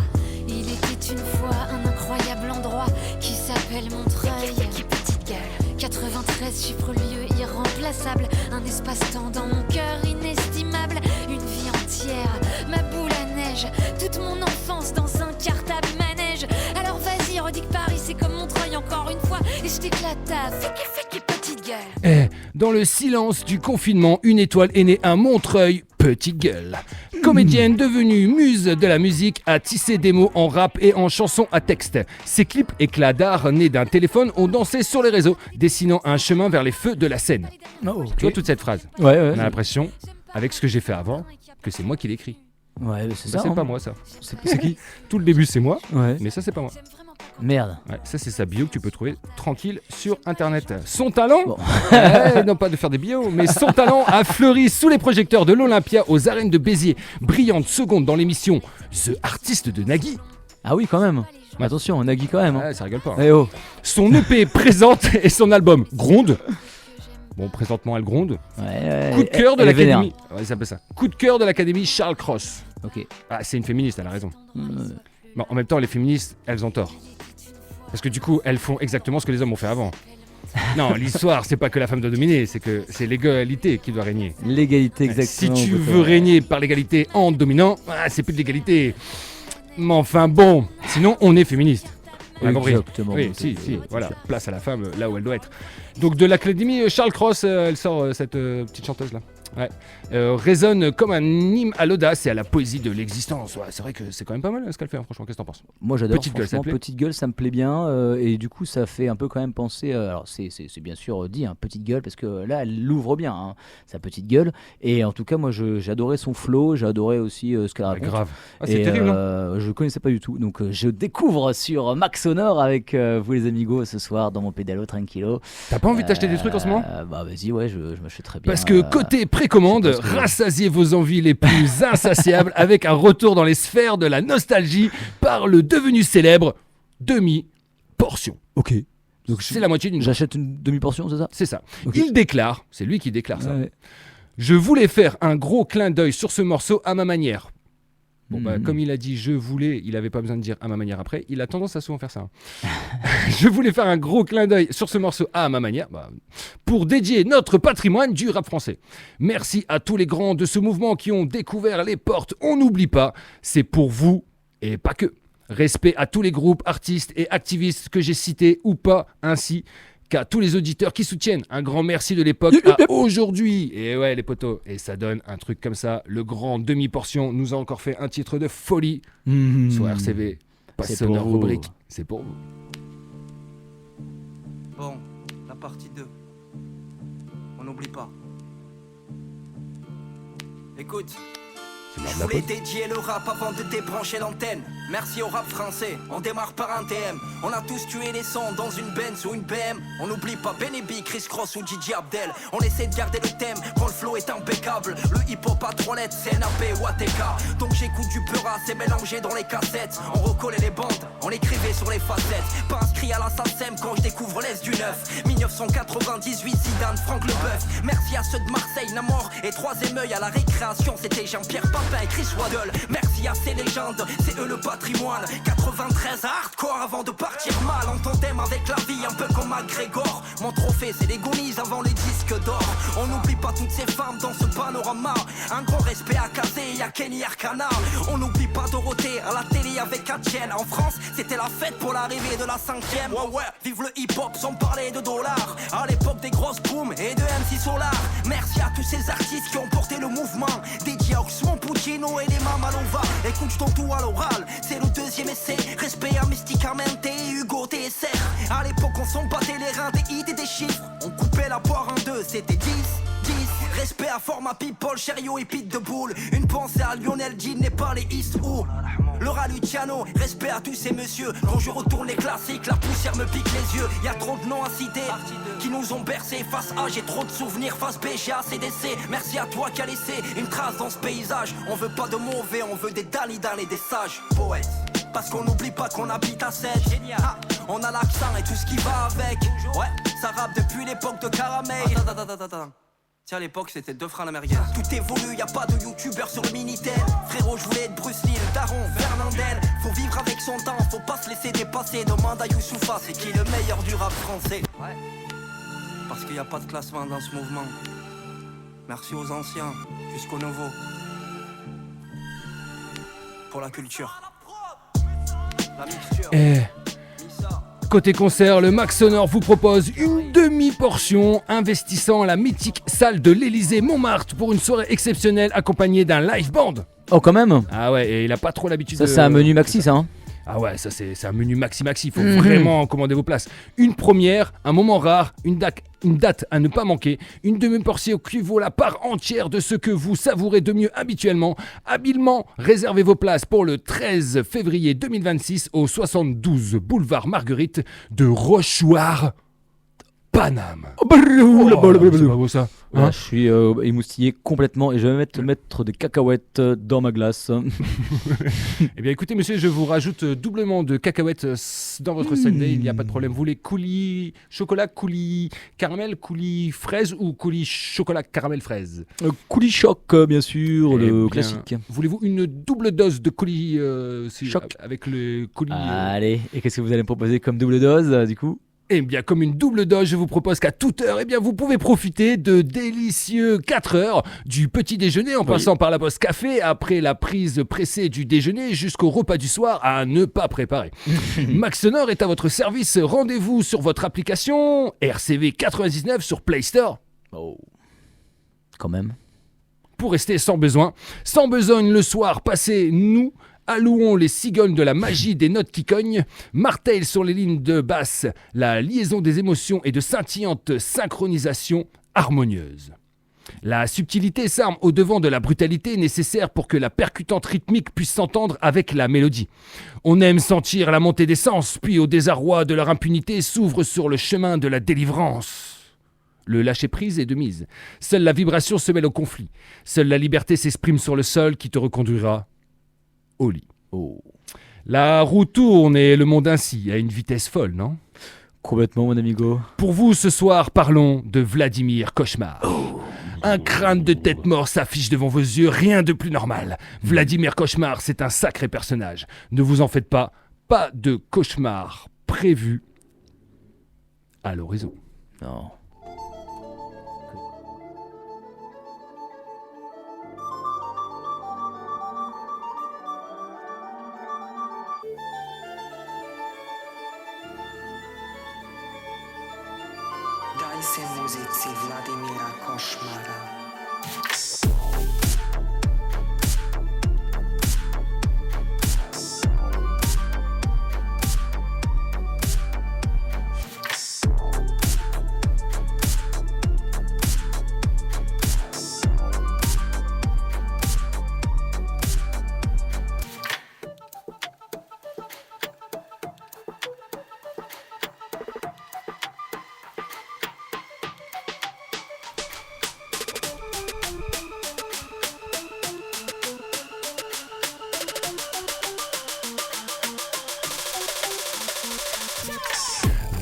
Il était une fois un incroyable endroit qui s'appelle Montreuil. Qui petite gueule? 93 chiffre lieu irremplaçable, un espace-temps dans mon cœur inestimable, une vie entière, ma boule à neige, toute mon enfance dans un cartable manège. Alors vas-y, redis que Paris c'est comme Montreuil encore une fois, et je t'éclate ta fiki petite gueule. Dans le silence du confinement, une étoile est née à Montreuil, petite gueule. Comédienne devenue muse de la musique, a tissé des mots en rap et en chansons à texte. Ses clips éclats d'art nés d'un téléphone ont dansé sur les réseaux, dessinant un chemin vers les feux de la scène. Okay. Tu vois toute cette phrase? Ouais. On a l'impression, avec ce que j'ai fait avant, que c'est moi qui l'ai écrit. Ouais, c'est Bah, ça. c'est hein. pas moi ça. C'est qui? Tout le début c'est moi, Ouais. mais ça c'est pas moi. Merde. Ouais, ça c'est sa bio que tu peux trouver tranquille sur internet. Son talent, Bon. non pas de faire des bios, mais son talent a fleuri sous les projecteurs de l'Olympia aux arènes de Béziers. Brillante seconde dans l'émission The Artist de Nagui. Ah oui, quand même. Attention, Nagui quand même. Hein. Ouais, ça rigole pas. Hein. Eh oh. Son EP présente et son album Gronde. Bon, présentement elle gronde. Ouais, Coup de cœur de elle est vénère. l'académie. Ouais, c'est un peu ça. Coup de cœur de l'académie Charles Cross. Ok. Ah, c'est une féministe, elle a raison. Bon, en même temps, les féministes, elles ont tort. Parce que du coup, elles font exactement ce que les hommes ont fait avant. Non, l'histoire, c'est pas que la femme doit dominer, c'est que c'est l'égalité qui doit régner. L'égalité, exactement. Si tu veux régner par l'égalité en dominant, c'est plus de l'égalité. Mais enfin bon, sinon on est féministe. On a compris. Exactement. Oui, si, voilà, place à la femme là où elle doit être. Donc de l'académie Charles Cross, elle sort cette petite chanteuse là. Ouais. Résonne comme un hymne à l'audace et à la poésie de l'existence. Ouais, c'est vrai que c'est quand même pas mal ce qu'elle fait, hein, franchement. Qu'est-ce que t'en penses? Moi j'adore, Petite gueule, ça te plaît? petite gueule, ça me plaît bien. Et du coup, ça fait un peu quand même penser. Alors, c'est bien sûr dit, hein, petite gueule, parce que là, elle l'ouvre bien, hein, sa petite gueule. Et en tout cas, moi, j'adorais son flow, j'adorais aussi ce qu'elle raconte. Grave. Ah, c'est Et, terrible, hein. je connaissais pas du tout. Donc, je découvre sur Max Sonore avec vous, les amigos, ce soir, dans mon pédalo tranquillo. T'as pas envie de t'acheter des trucs en ce moment? Bah, vas-y, ouais, je m'achèterais bien. Parce que côté précommande, rassasiez vos envies les plus insatiables avec un retour dans les sphères de la nostalgie par le devenu célèbre demi-portion. Ok. Donc c'est la moitié d'une. J'achète une demi-portion, c'est ça? C'est ça. Okay. Il déclare, c'est lui qui déclare ça. Ouais. Je voulais faire un gros clin d'œil sur ce morceau à ma manière. Bon, bah, comme il a dit je voulais, il avait pas besoin de dire à ma manière après. Il a tendance à souvent faire ça. Hein. Je voulais faire un gros clin d'œil sur ce morceau à ma manière, pour dédier notre patrimoine du rap français. Merci à tous les grands de ce mouvement qui ont découvert les portes. On n'oublie pas, c'est pour vous et pas que. Respect à tous les groupes, artistes et activistes que j'ai cités ou pas, ainsi qu'à tous les auditeurs qui soutiennent. Un grand merci de l'époque à aujourd'hui. Et ouais, les potos. Et ça donne un truc comme ça. Le grand demi-portion nous a encore fait un titre de folie. Soit RCV, pas sonore rubrique. C'est pour vous. Bon, la partie 2. On n'oublie pas. Écoute. Je voulais dédier le rap avant de débrancher l'antenne. Merci au rap français, on démarre par un TM. On a tous tué les sons dans une Benz ou une BM. On n'oublie pas Beneby, Chris Cross ou Gigi Abdel. On essaie de garder le thème quand le flow est impeccable. Le hip-hop à 3 lettres, CNAP ou ATK. Donc j'écoute du Peura, c'est mélangé dans les cassettes. On recollait les bandes, on écrivait sur les facettes. Pas inscrit à la SACEM quand je découvre l'Est du 9. 1998, Zidane, Franck Leboeuf. Merci à ceux de Marseille, Namor et Troisième œil. À la récréation, c'était Jean-Pierre Papin et Chris Waddle. Merci à ces légendes, c'est eux le patrimoine. 93 hardcore avant de partir mal. En tandem avec la vie, un peu comme McGregor. Mon trophée, c'est les Goonies avant les disques d'or. On n'oublie pas toutes ces femmes dans ce panorama. Un grand respect à Kazé et à Kenny Arcana. On n'oublie pas Dorothée à la télé avec Etienne. En France, c'était la fête pour l'arrivée de la 5e. Ouais, vive le hip-hop sans parler de dollars. À l'époque des grosses booms et de MC Solar. Merci à tous ces artistes qui ont porté le mouvement. Dédié à Oxmon Puccino et les Mamalova. Écoute, je tout à l'oral. C'est le deuxième essai. Respect à Mysticamente et Hugo TSR. À l'époque, on s'en battait les reins des hits et des chiffres. On coupait la poire en deux, c'était 10. Respect à Format People, Cherio et Pete de Boule. Une pensée à Lionel Jean et pas les East ou Laura Luciano. Respect à tous ces messieurs. Quand je retourne les classiques, la poussière me pique les yeux. Y'a trop de noms à citer qui nous ont bercés. Face A, j'ai trop de souvenirs. Face B, j'ai ACDC. Merci à toi qui a laissé une trace dans ce paysage. On veut pas de mauvais, on veut des Dalidan et des sages poètes. Parce qu'on n'oublie pas qu'on habite à 7. On a l'accent et tout ce qui va avec. Ouais, ça rappe depuis l'époque de Caramel. Attends. Tiens, à l'époque, c'était 2 francs la merguez. Tout évolue, y a pas de youtubeur sur le Minitel. Frérot, je voulais être Bruce Lee, le daron, Fernandel. Faut vivre avec son temps, faut pas se laisser dépasser. Demande à Youssoufa, c'est qui le meilleur du rap français. Ouais. Parce qu'il n'y a pas de classement dans ce mouvement. Merci aux anciens, jusqu'aux nouveaux. Pour la culture. La mixture. Côté concert, le Max Sonore vous propose une demi-portion investissant la mythique salle de l'Elysée Montmartre pour une soirée exceptionnelle accompagnée d'un live band. Oh, quand même. Ah ouais, et il a pas trop l'habitude Ça, c'est un menu maxi, ça. Hein. Ah ouais, ça c'est un menu maxi. Il faut vraiment commander vos places. Une première, un moment rare, une date à ne pas manquer, une demi-portion qui vaut la part entière de ce que vous savourez de mieux habituellement. Habilement, réservez vos places pour le 13 février 2026 au 72 boulevard Marguerite de Rochechouart, Paname. C'est pas beau ça, Là, je suis émoustillé complètement et je vais mettre des cacahuètes dans ma glace. Eh bien écoutez monsieur, je vous rajoute doublement de cacahuètes dans votre sundae, il n'y a pas de problème. Vous voulez coulis chocolat, coulis caramel, coulis fraise ou coulis chocolat caramel fraise? Coulis choc, bien sûr, le classique. Voulez-vous une double dose de coulis choc avec le coulis Allez, et qu'est-ce que vous allez me proposer comme double dose du coup? Eh bien, comme une double dose, je vous propose qu'à toute heure, eh bien, vous pouvez profiter de délicieux 4 heures du petit déjeuner en passant par la pause café, après la prise pressée du déjeuner jusqu'au repas du soir à ne pas préparer. Max Sonore est à votre service. Rendez-vous sur votre application RCV 99 sur Play Store. Oh, quand même. Pour rester sans besogne le soir passé, nous allouons les cigognes de la magie des notes qui cognent, martèle sur les lignes de basse, la liaison des émotions et de scintillantes synchronisations harmonieuses. La subtilité s'arme au devant de la brutalité nécessaire pour que la percutante rythmique puisse s'entendre avec la mélodie. On aime sentir la montée des sens, puis au désarroi de leur impunité s'ouvre sur le chemin de la délivrance. Le lâcher-prise est de mise. Seule la vibration se mêle au conflit. Seule la liberté s'exprime sur le sol qui te reconduira au lit. Oh. La roue tourne et le monde ainsi, à une vitesse folle, non? Complètement, mon amigo. Pour vous, ce soir, parlons de Vladimir Cauchemar. Un crâne de tête mort s'affiche devant vos yeux, rien de plus normal. Vladimir Cauchemar, c'est un sacré personnage. Ne vous en faites pas, pas de cauchemar prévu à l'horizon. Non. Daj se muzici Vladimira Košmara.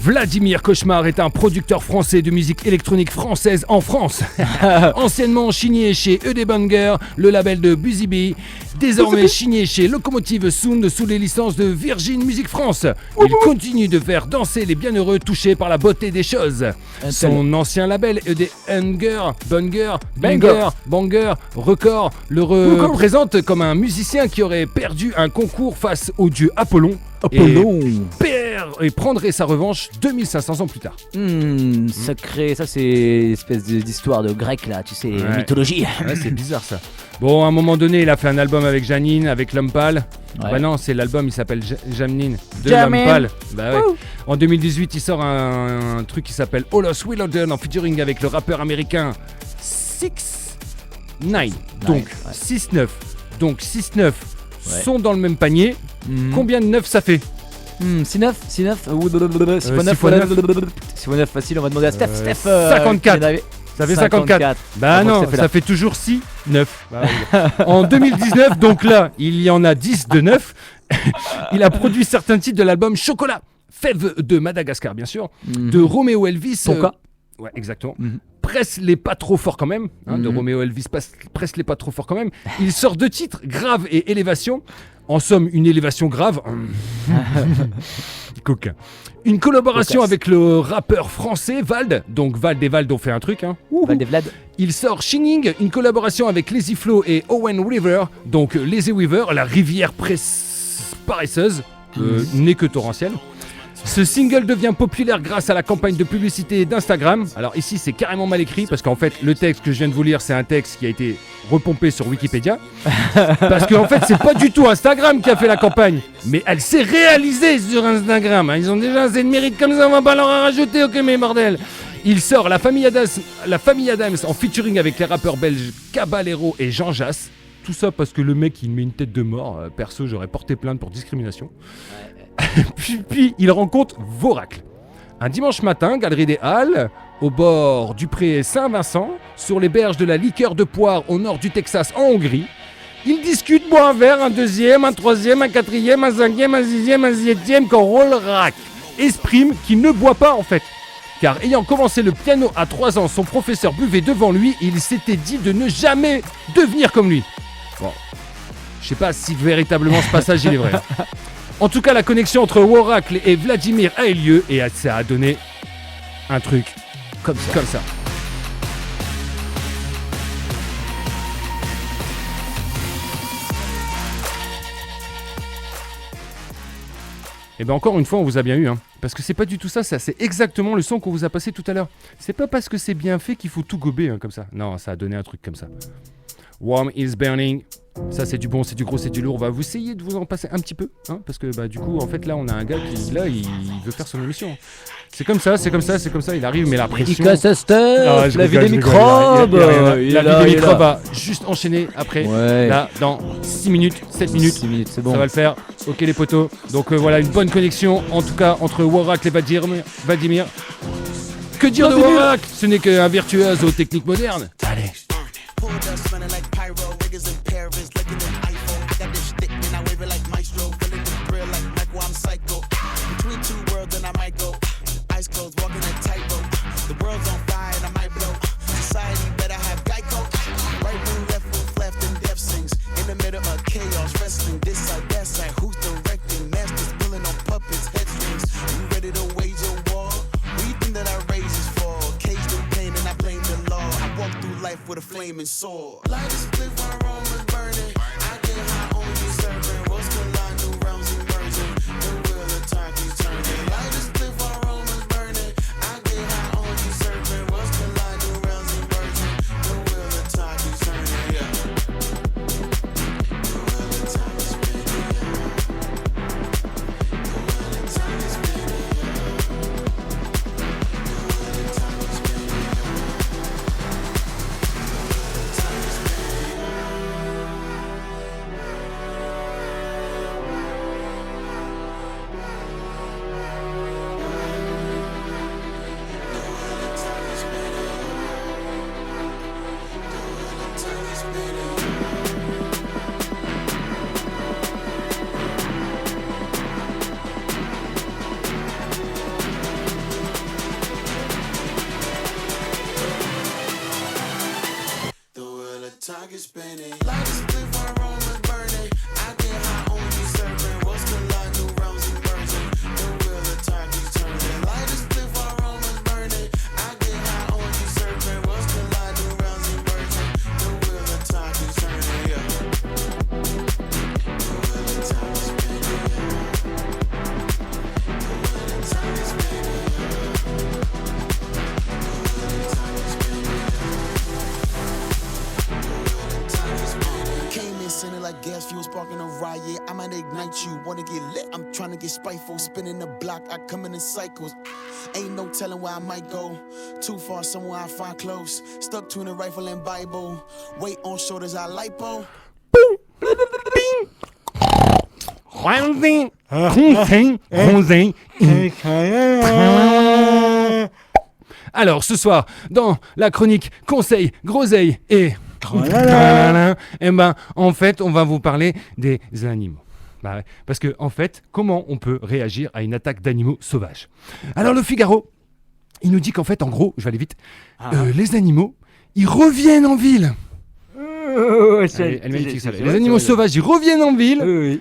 Vladimir Cauchemar est un producteur français de musique électronique française en France. Anciennement signé chez ED Banger, le label de Busy Bee. Désormais signé chez Locomotive Sound sous les licences de Virgin Music France. Il continue de faire danser les bienheureux touchés par la beauté des choses. Son ancien label ED Banger Record le représente comme un musicien qui aurait perdu un concours face au dieu Apollon. Et prendrait sa revanche 2500 ans plus tard. Sacré, ça c'est une espèce d'histoire de grec là, tu sais, mythologie. Ouais, c'est bizarre ça. Bon, à un moment donné, il a fait un album avec Janine, avec L'Homme Pâle. Ouais. Bah non, c'est l'album, il s'appelle Janine de L'Homme Pâle. Bah ouais. En 2018, il sort un truc qui s'appelle All Us Will Order en featuring avec le rappeur américain 6ix9ine. Donc 6-9. Donc 6-9 sont dans le même panier. Combien de 9 ça fait? 6-9 facile, on va demander à Steph. 54. Ça fait 54. Bah non, ça fait toujours 6, 9. Bah, en 2019, donc là, il y en a 10 de 9. Il a produit certains titres de l'album Chocolat, Fève de Madagascar, bien sûr, de Romeo Elvis. Ouais, exactement. Presse les pas trop fort quand même, de Romeo Elvis, presse les pas trop fort quand même. Il sort 2 titres, Grave et Élévation. En somme, une élévation grave. Coquin. Une collaboration Cocasse. avec le rappeur français Vald. Donc Vald et Vald ont fait un truc. Hein. Val des Vlad. Il sort Shining, une collaboration avec Lazy Flow et Owen River. Donc Lazy River, la rivière paresseuse, n'est que torrentielle. Ce single devient populaire grâce à la campagne de publicité d'Instagram. Alors ici c'est carrément mal écrit parce qu'en fait le texte que je viens de vous lire c'est un texte qui a été repompé sur Wikipédia. Parce qu'en fait c'est pas du tout Instagram qui a fait la campagne, mais elle s'est réalisée sur Instagram. Ils ont déjà assez de mérite comme ça, on va pas leur en rajouter, ok mais bordel. Il sort la famille Adams en featuring avec les rappeurs belges Caballero et Jean Jass. Tout ça parce que le mec il met une tête de mort. Perso j'aurais porté plainte pour discrimination. Puis il rencontre Voracle. Un dimanche matin, Galerie des Halles, au bord du pré Saint-Vincent, sur les berges de la liqueur de poire au nord du Texas en Hongrie. Ils discutent, boivent un verre, un deuxième, un troisième, un quatrième, un cinquième, un sixième, un septième, quand Rolrack exprime qu'il ne boit pas en fait. Car ayant commencé le piano à 3 ans, son professeur buvait devant lui et il s'était dit de ne jamais devenir comme lui. Bon, je sais pas si véritablement ce passage il est vrai. En tout cas, la connexion entre Voracle et Vladimir a eu lieu et ça a donné un truc comme ça. Et bien encore une fois, on vous a bien eu, hein. Parce que c'est pas du tout ça, c'est exactement le son qu'on vous a passé tout à l'heure. C'est pas parce que c'est bien fait qu'il faut tout gober hein, comme ça. Non, ça a donné un truc comme ça. Warm is burning. Ça c'est du bon, c'est du gros, c'est du lourd. On va vous essayer de vous en passer un petit peu, hein, parce que bah du coup en fait là on a un gars qui là il veut faire son émission. C'est comme ça, il arrive mais la pression. Il casse sa stuff, la vie des microbes. La vie des microbes va juste enchaîner après. Ouais. Là dans 6 minutes, 7 minutes. 6 minutes, c'est bon. Ça va le faire. Ok les potos. Donc voilà une bonne connexion en tout cas entre Voracle et Vladimir. Que dire de Voracle ? Ce n'est qu'un virtuose aux techniques modernes. Allez. Pulled up smelling like pyro, niggas in Paris looking at iPhone. I got this stick and I wave it like maestro, feeling the thrill like Michael, I'm psycho. Between two worlds and I might go. Eyes closed, walking a tightrope. The world's on fire and I might blow. Society better have Geico. Right wing, left and death sings. In the middle of chaos, wrestling this side, that side. Who's directing? Masters pulling on puppets, headstrings. You ready to wage a war? What you think that I raise is for? Caged in pain and I blame the law. I walk through life with a flaming sword. Light is split while Rome is burning. I get high on you serving. Rose collide, new realms emerging. The wheel of time keeps turning. Light is split while Rome is burning. I get high on you serving. Rose collide, new realms emerging. The wheel of time keeps turning. Yeah. The wheel of time is spinning. The wheel of time is spinning. Time is spinning. Light is split while Rome is burning. I get high on you serving. Rose collide, new realms emerging. The wheel of time keeps turning. Light is split while Rome is burning. I get high on you serving. Rose collide, new realms emerging. The wheel of time keeps turning. Yeah. The wheel of time is spinning. The wheel of time is spinning. The wheel of time is spinning. Came in sending like gas fuel, sparking a riot. I might ignite you, wanna get lit. I'm trying to get spiteful, spinning the block. I come in cycles. Ain't no telling where I might go. Too far, somewhere I find close. Stuck between a rifle and Bible. Weight on shoulders, I lipo. Alors ce soir, dans la chronique Conseil, Groseille et eh ben, en fait, on va vous parler des animaux. Bah ouais, parce que, en fait, comment on peut réagir à une attaque d'animaux sauvages ? Alors, le Figaro, il nous dit qu'en fait, en gros, je vais aller vite, les animaux, ils reviennent en ville. Elle est magnifique, celle-là. Les animaux sauvages, ils reviennent en ville.